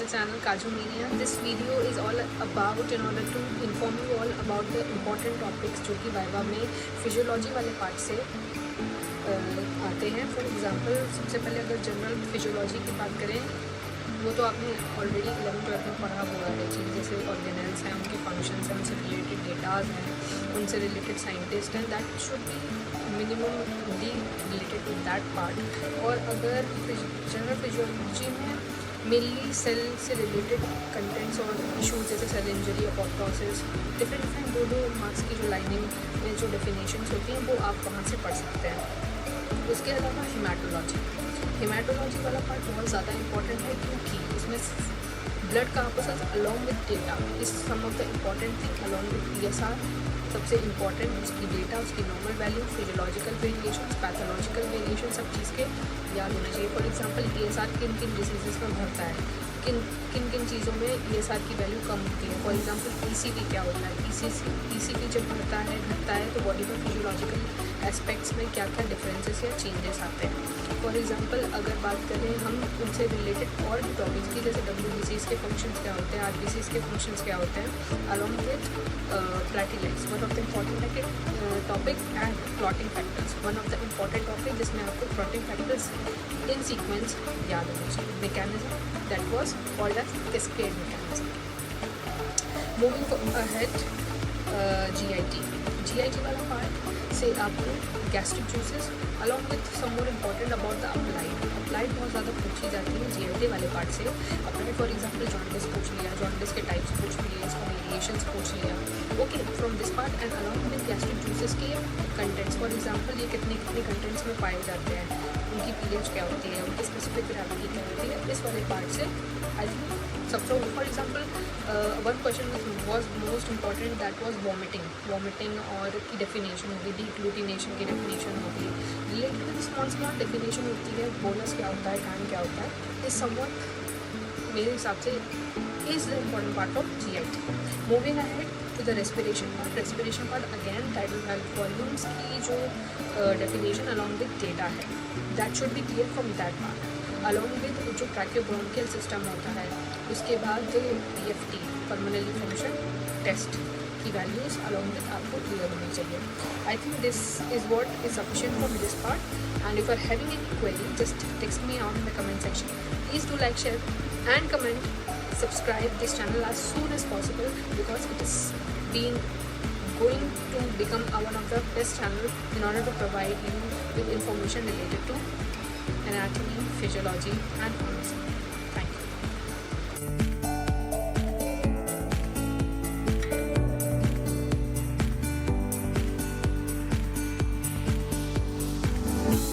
the channel Kaju Media. This video is all about in order to inform you all about the important topics जो कि viva में physiology वाले part से आते हैं. For example सबसे पहले अगर जनरल फिजियोलॉजी की बात करें वो तो आपने ऑलरेडी 11-12 में पढ़ा हुआ है. चीज़ जैसे ऑर्गेनल्स हैं, उनके फंक्शंस हैं, उनसे रिलेटेड डेटाज हैं, उनसे रिलेटेड साइंटिस्ट हैं. That should be minimally related to that part. और अगर जनरल फिजियोलॉजी में मेनली सेल से रिलेटेड कंटेंट्स और इशूज़ जैसे सेल इंजरी, अपॉप्टोसिस, डिफरेंट दो मार्क्स की जो लाइनिंग में जो डेफिनेशंस होती हैं वो आप वहाँ से पढ़ सकते हैं. उसके अलावा हिमाटोलॉजी वाला पार्ट बहुत ज़्यादा इंपॉर्टेंट है क्योंकि उसमें ब्लड का आपस along with data is some of the important thing along with PSR. सबसे इम्पॉर्टेंट उसकी डेटा, उसकी normal value, physiological variation, pathological variation, सब चीज़ के याद होना चाहिए. फॉर एग्जांपल ESR किन किन डिसीज़ में बढ़ता है, किन किन चीज़ों में ESR की वैल्यू कम होती है. फॉर एग्जांपल ECP क्या होता है, ECP जब बढ़ता है घटता है तो बॉडी में फिजियोलॉजिकल एस्पेक्ट्स में क्या क्या डिफरेंसेस या चेंजेस आते हैं. फॉर एग्जांपल अगर बात करें हम उनसे रिलेटेड और टॉपिक्स की, जैसे WBCs के फंक्शंस क्या होते हैं, RBCs के फंक्शंस क्या होते हैं, along with platelets. One of the important topic and clotting factors. One of the important topic जिसमें आपको क्लॉटिंग फैक्टर्स इन सीक्वेंस याद होना चाहिए. Mechanism that was called as cascade mechanism. Moving ahead, GIT वाला part से आपको gastric juices along with some more important about the applied बहुत ज़्यादा पूछी जाती है GIT वाले पार्ट से. अपने फॉर एग्जांपल जॉन्डिस पूछ लिया, जॉन्डिस के टाइप्स पूछ लिए, इसका वेरिएशंस पूछ लिया. Okay, from this part and along with gastric juices के कंटेंट्स. फॉर एग्जांपल ये कितने कंटेंट्स में पाए जाते हैं, उनकी pH क्या होती है, उनकी स्पेसिफिक ग्रेविटी क्या होती है. इस वाले पार्ट से आई थिंक सबसे for example one question was most important that was vomiting और की डेफिनेशन होगी, डिग्लूटिनेशन की डेफिनेशन होगी, रिलेटेड विद स्मॉल डेफिनेशन होती है. बोनस क्या होता है, कान क्या होता है. इस समवट मेरे हिसाब से is the important part of GIT. Moving ahead to the respiration part again that will help volumes की जो डेफिनेशन अलॉन्ग विद डेटा है. That should be clear from that part along with जो tracheobronchial system होता है. उसके बाद PFT pulmonary function test की values along with आपको क्लियर होनी चाहिए. I think this is what is sufficient from this part. And if are having any query just text me on in the comment section. Please do like, share and comment. Subscribe this channel as soon as possible because it is going to become one of the best channel in order to provide you with information related to anatomy, physiology and pharmacy.